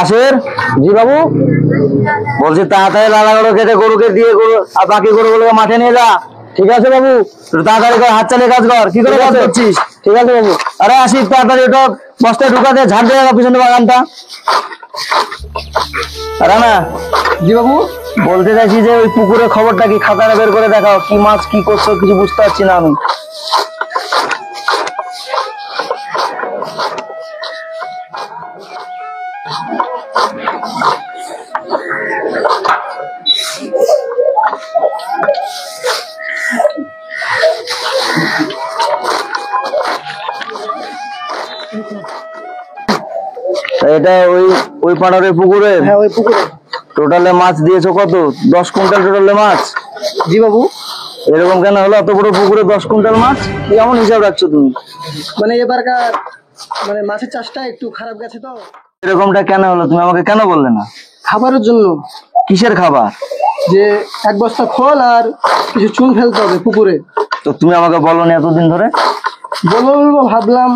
আসের জি বাবু বলছি তাড়াতাড়ি লালাগুলো কেটে গরুকে দিয়ে গরু আর বাকি গরুগুলোকে মাঠে নিয়ে যা। ঠিক আছে বাবু, তাড়াতাড়ি করে হাত চালিয়ে কাজ কর। কি করে কাজ করছিস? ঠিক আছে বাবু। আরে আসিস তাড়াতাড়ি ওটা বস্তায় ঢুকাতে ঝাড় দিয়ে পিছনে বাগানটা। রানা জি বাবু বলতে চাইছি যে ওই পুকুরের খবরটা কি খাতাটা বের করে দেখাও, কি মাছ কি করছো কিছু বুঝতে পারছি না আমি। এটা ওই ওই পাড়ার পুকুরে? হ্যাঁ ওই পুকুরে। টোটালে মাছ দিয়েছো কত? 10 কুইন্টাল টোটালে মাছ? জি বাবু। এরকম কেন হলো? এত বড় পুকুরে 10 কুইন্টাল মাছ কেমন হিসাব রাখছো তুমি? মানে এবারকার মানে মাছের চাষটা একটু খারাপ গেছে তো। এরকমটা কেন হলো তুমি আমাকে কেন বললে না? খাবারের জন্য। কিসের খাবার? যে এক বস্তা খোল আর কিছু চুন ফেলতে হবে পুকুরে। তো তুমি আমাকে বলোনি এতদিন ধরে? বলবো ভাবলাম,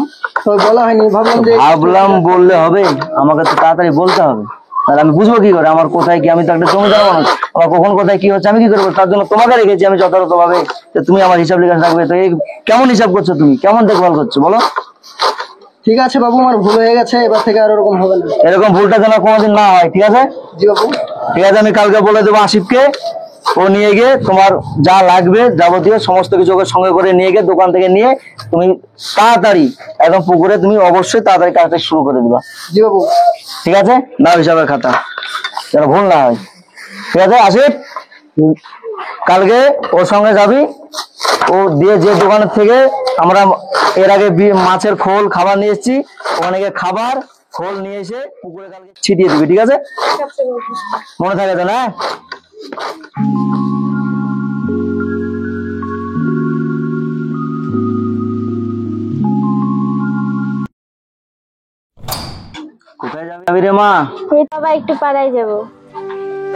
তবে বলা হয়নি। ভাবলাম যে ভাবলাম বললে হবে? আমাকে তো তাড়াতাড়ি বলতে হবে, তাহলে আমি বুঝবো কি করে আমার কোথায় কি? আমি তো একটা জমিদার মানুষ, আমার কখন কোথায় কি হচ্ছে আমি কি করবো? তার জন্য তোমাকে রেখেছি আমি যথাযথ ভাবে, তুমি আমার হিসাব নিকাশ রাখবে। তো এই কেমন হিসাব করছো তুমি, কেমন দেখভাল করছো বলো? ঠিক আছে বাবু, আমার ভুল হয়ে গেছে, এবার থেকে আর এরকম হবে না। এরকম ভুলটা যেন কোনোদিন না হয়, ঠিক আছে? জি বাবু। ঠিক আছে, আমি কালকে বলে দেবো আসিফকে, ও নিয়ে গিয়ে তোমার যা লাগবে যাবতীয় সমস্ত কিছু ওকে সঙ্গে করে নিয়ে গিয়ে দোকান থেকে নিয়ে তুমি তাড়াতাড়ি একদম পুকুরে তুমি অবশ্যই তাড়াতাড়ি কাজটা শুরু করে দিবা। জি বাবু। ঠিক আছে, নাও হিসাবের খাতা, যেন ভুল না হয়। ঠিক আছে আসিফ, কালকে ওর সঙ্গে যাবি, ও দিয়ে যে দোকানের থেকে আমরা এর আগে মাছের খোল খাবার নিয়ে এসেছি, ওখানে গিয়ে খাবার খোল নিয়ে এসে পুকুরে কালকে ছিটিয়ে দিবি। ঠিক আছে? মনে থাকে তো না? কোথায় যাবি রে মা? এই বাবা একটু পাড়ায় যাবো।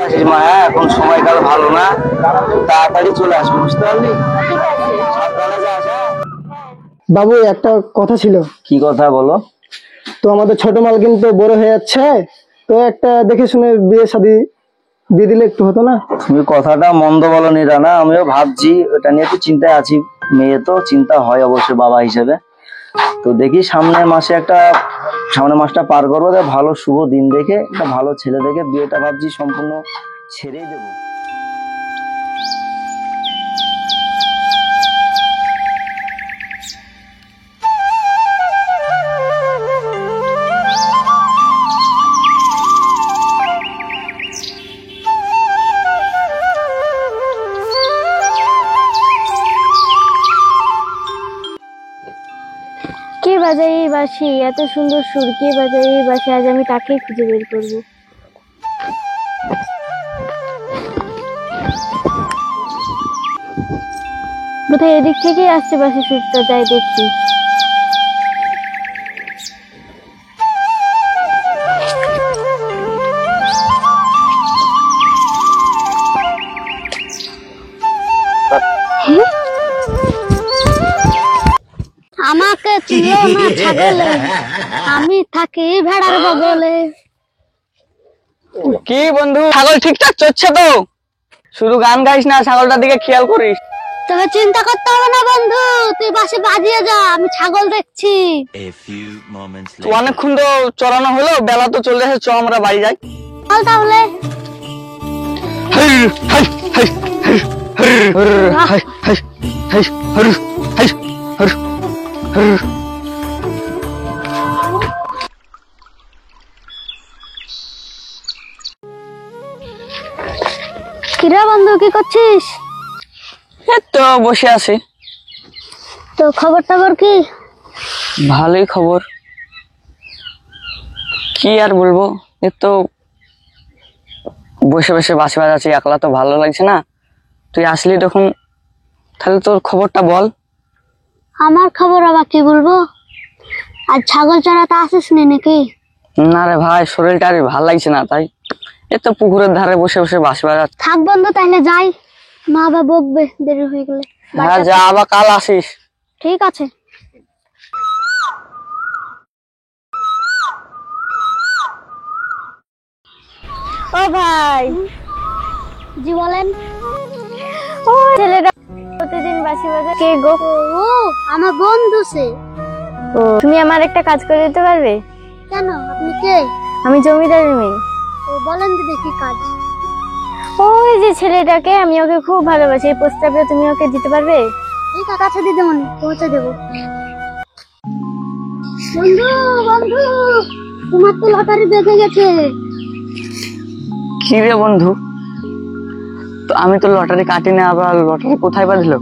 আসিস মা, হ্যাঁ এখন সময়কাল ভালো না, তাড়াতাড়ি চলে আসবি, বুঝতে পারলি? সাবধানে যাস। বাবু একটা কথা ছিল। কি কথা বলো? তো আমাদের ছোট মাল কিন্তু বড় হয়ে যাচ্ছে, তো একটা দেখে শুনে বিয়ে শাদী দিয়ে দিলে একটু হতো না? তুমি কথাটা মন্দ বলনি রানা, আমিও ভাবছি ওটা নিয়ে একটু চিন্তায় আছি। মেয়ে তো চিন্তা হয় অবশ্যই বাবা হিসেবে। তো দেখি সামনের মাসটা পার করবো, ভালো শুভ দিন দেখে একটা ভালো ছেলে দেখে বিয়েটা ভাবছি সম্পূর্ণ ছেড়েই দেবো। কে বাজায় এই বাঁশি? এত সুন্দর সুর, কে বাজায় এই বাঁশি? আজ আমি তাকেই খুঁজে বের করবো। বোধহয় এদিক থেকেই আসছে বাঁশি সুরটা, যাই দেখছি। আমাকে চিনো না ছাগলে, আমি থাকি ভেড়ার বগলে। কি বন্ধু, ছাগল ঠিকঠাক চড়ছে তো? শুধু গান গাইস না, ছাগলটার দিকে খেয়াল করিস। তোকে চিন্তা করতে হবে না বন্ধু, তুই বাসে বাজিয়ে যা, আমি ছাগল দেখছি। তো অনেকক্ষণ তো চড়ানো হলো, বেলা তো চলে এসেছে, চ আমরা বাড়ি যাই। চল তাহলে। কিরে বন্ধু, কি করছিস? এই তো বসে আছি। তো খবর টবর কি? ভালোই খবর, কি আর বলবো। এই তো বসে বসে বাঁশি বাজাচ্ছি, একলা তো ভালো লাগছে না। তুই আসলি তখন, তাহলে তোর খবরটা বল। আমার খবর আবার কি বলবো? আর ছাগল চড়াতে আসিস নি নাকি? না রে ভাই, শরীরটা আর ভালো লাগছে না, তাই এই তো পুকুরের ধারে বসে বসে বাঁশি বাজাচ্ছি। থাক বন্ধু, তাহলে যাই, মা আবার বকবে দেরি হয়ে গেলে। হ্যাঁ যা, আবার কাল আসিস। ঠিক আছে। ও ভাই, জি বলেন। ও ছেলেটা প্রতিদিন বাঁশি বাজায়, কে গো? ও আমার বন্ধু সে। ও তুমি আমার একটা কাজ করে দিতে পারবে? কেন, আপনি কে? আমি জমিদারের মেয়ে। ও বলেন তো দেখি কাজ। ওই যে ছেলেটাকে, আমি ওকে খুব ভালোবাসি, এই প্রস্তাবটা তুমি ওকে দিতে পারবে? ঠিক আছে, কাছে দিতে মনে পৌঁছে দেবো। বন্ধু বন্ধু, তোমার তো লটারি বেঁধে গেছে। কি রে বন্ধু, তো আমি তো লটারি কাটি না, আবার লটারি কোথায় বাঁধলো?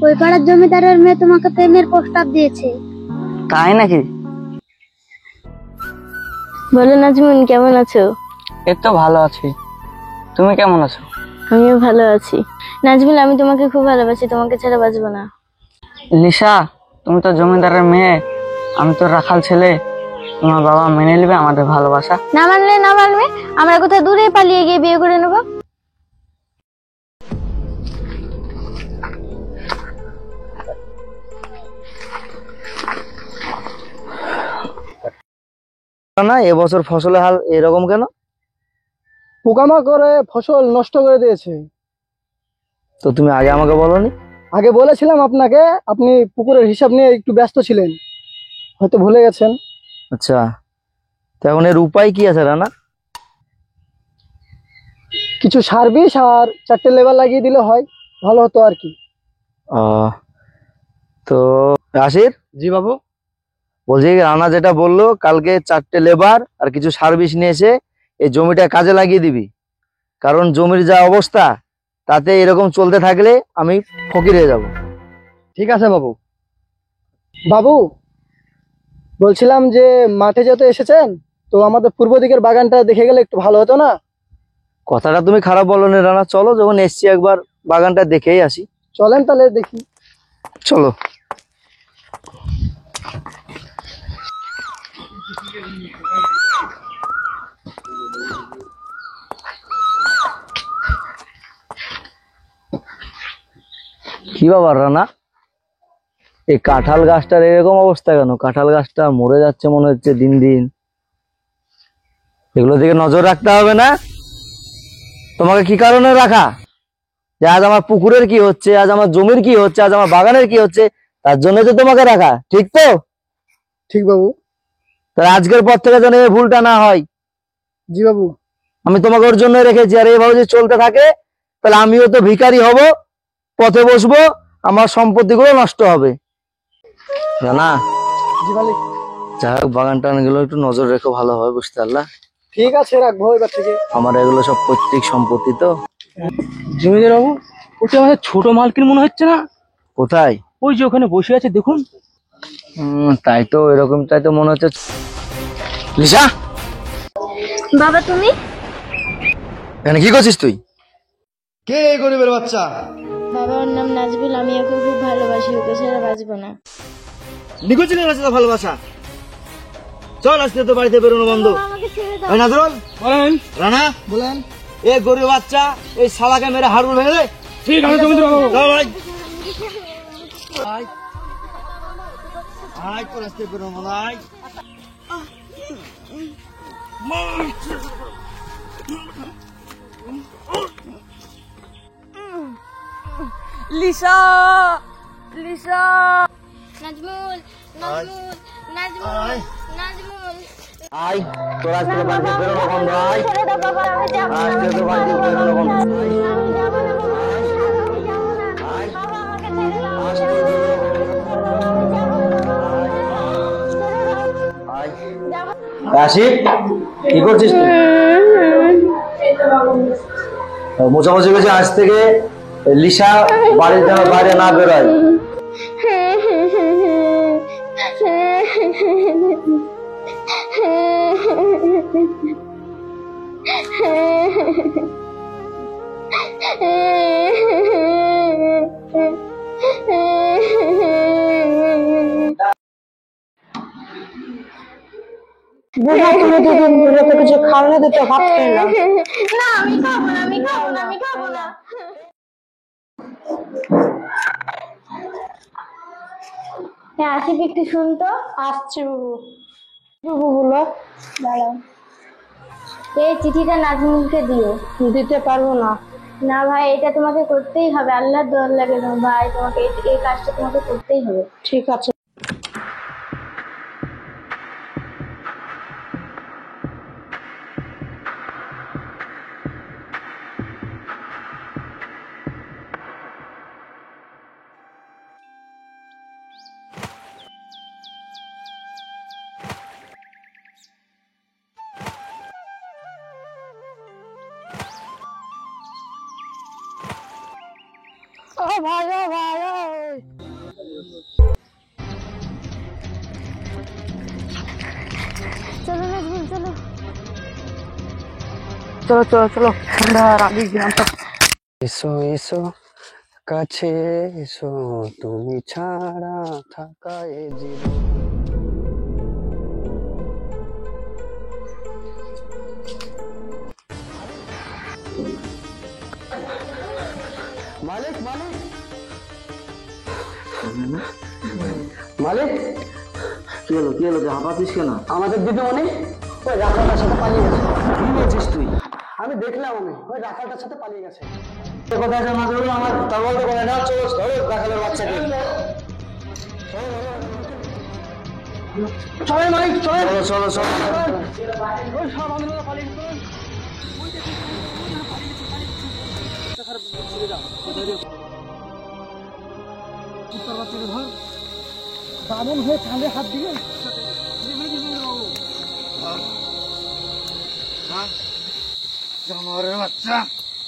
ওই পাড়ার জমিদারের মেয়ে তোমাকে প্রেমের প্রস্তাব দিয়েছে। তাই নাকি? বলো নাজমুন, কেমন আছো? এই তো ভালো আছি, তুমি কেমন আছো? আমিও ভালো আছি। নাজমুল, আমি তোমাকে খুব ভালোবাসি, তোমাকে ছাড়া বাঁচবো না। লিসা, তুমি তো জমিদারের মেয়ে, আমি তো রাখাল ছেলে, তোমার বাবা মেনে নেবে আমাদের ভালোবাসা? না মানলে না মানবে, আমরা কোথাও দূরে পালিয়ে গিয়ে বিয়ে করে নেবো। না, এবছর ফসলের হাল এরকম কেন? পোকামাকড়ে ফসল নষ্ট করে দিয়েছে। তো তুমি আগে আমাকে বলনি? আগে বলেছিলাম আপনাকে, আপনি পুকুরের হিসাব নিয়ে একটু ব্যস্ত ছিলেন, হয়তো ভুলে গেছেন। আচ্ছা, তো এখন এর উপায় কি আছে রানা? কিছু সার বিষ আর 4টে লেবার লাগিয়ে দিলে হয়, ভালো হতো আর কি। তো আশির, জি বাবু। বলছি রানা যেটা বললো, কালকে 4টে লেবার আর কিছু সার্ভিস নিয়ে এসে এই জমিটা কাজে লাগিয়ে দিবি, কারণ জমির যা অবস্থা তাতে এরকম চলতে থাকলে আমি ফকির হয়ে যাব। ঠিক আছে বাবু। বাবু, বলছিলাম যে মাঠে যেতে এসেছেন, তো আমাদের পূর্ব দিকের বাগানটা দেখে গেলে একটু ভালো হতো না? কথাটা তুমি খারাপ বলো না রানা, চলো যখন এসছি একবার বাগানটা দেখেই আসি। চলেন তাহলে দেখি। চলো। কি ব্যাপার রানা, এই কাঁঠাল গাছটার এরকম অবস্থা কেন? কাঁঠাল গাছটা মরে যাচ্ছে মনে হচ্ছে দিন দিন। এগুলো দিকে নজর রাখতে হবে না? তোমাকে কি কারণে রাখা? যে আজ আমার পুকুরের কি হচ্ছে, আজ আমার জমির কি হচ্ছে, আজ আমার বাগানের কি হচ্ছে, তার জন্য তো তোমাকে রাখা, ঠিক তো? ঠিক বাবু। তাহলে আজকের পর থেকে যেন এই ভুলটা না হয়। জি বাবু। আমি তোমাকে ওর জন্য রেখেছি, আর এইভাবে যদি চলতে থাকে তাহলে আমিও তো ভিখারি হব, পথে বসবো, আমার সম্পত্তিগুলো নষ্ট হবে। জানা, জি মালিক। যাই হোক বাগান টাগান গুলো একটু নজর রেখো, ভালো হবে, বুঝতে পারলা? ঠিক আছে, রাখবো এবার থেকে। আমার এগুলো সব পৈতৃক সম্পত্তি তো। জমিদার বাবু, ওটা আমাদের ছোট মালকিন মনে হচ্ছে না? কোথায়? ওই যে ওখানে বসে আছে দেখুন। তাই তো, এরকম তাই তো মনে হচ্ছে। লিসা, বাবা তুমি? এখানে কি করছিস তুই? কে গরিবের বাচ্চা? বাবা, ওর নাম নাজবুল, আমি ওকে খুব ভালোবাসি, ওকে ছাড়া বাঁচবো না। নিকুচিনের কাছে তো ভালোবাসা। চল আজকে তো বাড়িতে বেরোনো বন্ধ। আমাকে ছেড়ে দাও। এই নাজরুল, বলেন। রানা, বলেন। এ গরিব বাচ্চা এই শালাকে মেরে হাড়ুল ভেঙে দে। ঠিক আছে জমিদার বাবু। চল ভাই। আয় আয়, তোর আজকে বেরোনো নাই। Lisa, Lisa, Nazmul, Nazmul, Nazmul, Nazmul. আয়, তোর আজকে বাড়িতে বেরোনো বন্ধ। আয়, ছেড়ে দাও বাবা, আমি যাবো না। আজকে তো বাড়িতে বেরোনো বন্ধ। আমি যাবো না বাবা, আমি যাবো না। বাবা, আমাকে ছেড়ে দাও, আমি যাবো না। আশিক, কি করছিস তুই? মোছামুছি করছি, আজ থেকে লিসা বাড়ির যেন বাইরে না বেরোয়। তুমি দুদিন ধরে তো কিছু খাও না, দুটো ভাত খেলাম। না, আমি খাবো না, আমি খাবো না, আমি খাবো না। হ্যাঁ, আসিফ একটু শুনতো, আসছে বুবু। বুবু বলো, দাঁড়াও। এই চিঠিটা নাজমুলকে দিও। দিতে পারবো না। না ভাই, এটা তোমাকে করতেই হবে, আল্লাহর দোয়ার লাগে না ভাই, তোমাকে এই কাজটা তোমাকে করতেই হবে। ঠিক আছে। ও ভাই, ও ভাই, চলো নাজমুল, চলো। চলো চলো চলো, সন্ধ্যার আগে গ্রামটা। এসো এসো কাছে এসো, তুমি ছাড়া থাকা এ জীবন। মালিক মালিক মালিক, কি হলো কি হলো, হাঁপাচ্ছিস কেন? আমাদের দিদিমণি ওই রাখালটার সাথে পালিয়ে গেছে। কি বলছিস তুই? আমি দেখলাম, ওই রাখালটার সাথে পালিয়ে গেছে। কোথায় যা মাঝে বললো আমার তা বলতে পারে না, চলো ধরো রাখালের বাচ্চাকে। চলে মালিক, চলে। চলো চলো চলো। ওই সব বান্ধবীরা পালিয়ে গেছে। বামন হয়ে কাঁধে হাত দিয়ে জানোয়ারের বাচ্চা,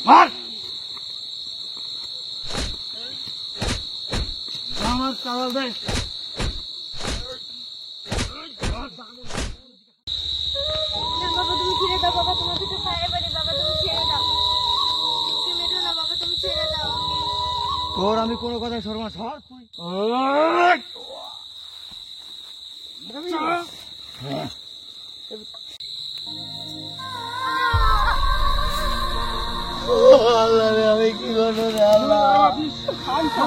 মার আমার চাওয়াল দে। বাবা তুমি ছেড়ে দাও, বাবা তোমাকে তো পায়ে পড়ি, বাবা তুমি ছেড়ে দাও, তুমি মেরো না বাবা, তুমি ছেড়ে দাও। তোর আমি কোনো কথা শর্মা সর তুই। আমি কি করবো রে আল্লাহ? শান্ত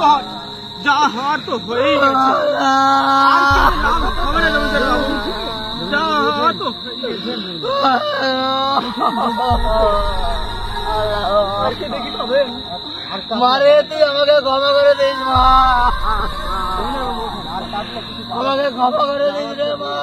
হ, যা হওয়ার তো হয়েই গেছে। খবরে জমিদার বাবু, যা হওয়ার তো হয়েই গেছে। মারে তুই আমাকে ক্ষমা করে দিস মা, আমাকে ক্ষমা করে দিস রে মা।